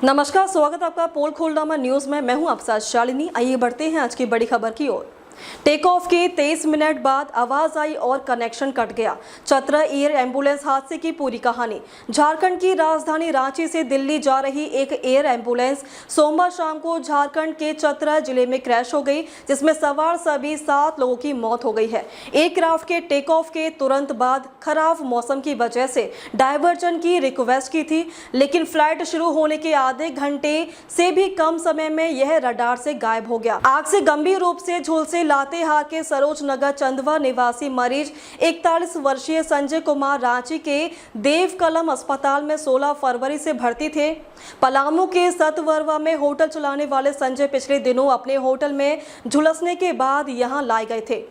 नमस्कार, स्वागत है आपका पोल खोलनामा न्यूज में। मैं हूं आपके साथ शालिनी। आइए बढ़ते हैं आज की बड़ी खबर की ओर। टेक ऑफ के 23 मिनट बाद आवाज आई और कनेक्शन कट गया। चतरा एयर एम्बुलेंस हादसे की पूरी कहानी। झारखंड की राजधानी रांची से दिल्ली जा रही एक एयर एम्बुलेंस सोमवार शाम को झारखंड के चतरा जिले में क्रैश हो गई, जिसमें सवार सभी 7 लोगों की मौत हो गई है। एयरक्राफ्ट के टेक ऑफ के तुरंत बाद खराब मौसम की वजह से डायवर्जन की रिक्वेस्ट की थी, लेकिन फ्लाइट शुरू होने के आधे घंटे से भी कम समय में यह रडार से गायब हो गया। आग से गंभीर रूप से झुलसे लातेहार के सरोज नगर चंदवा निवासी मरीज 41 वर्षीय संजय कुमार रांची के देव कलम अस्पताल में 16 फरवरी से भर्ती थे। पलामू के सतवरवा में होटल चलाने वाले संजय पिछले दिनों अपने होटल में झुलसने के बाद यहां लाए गए थे।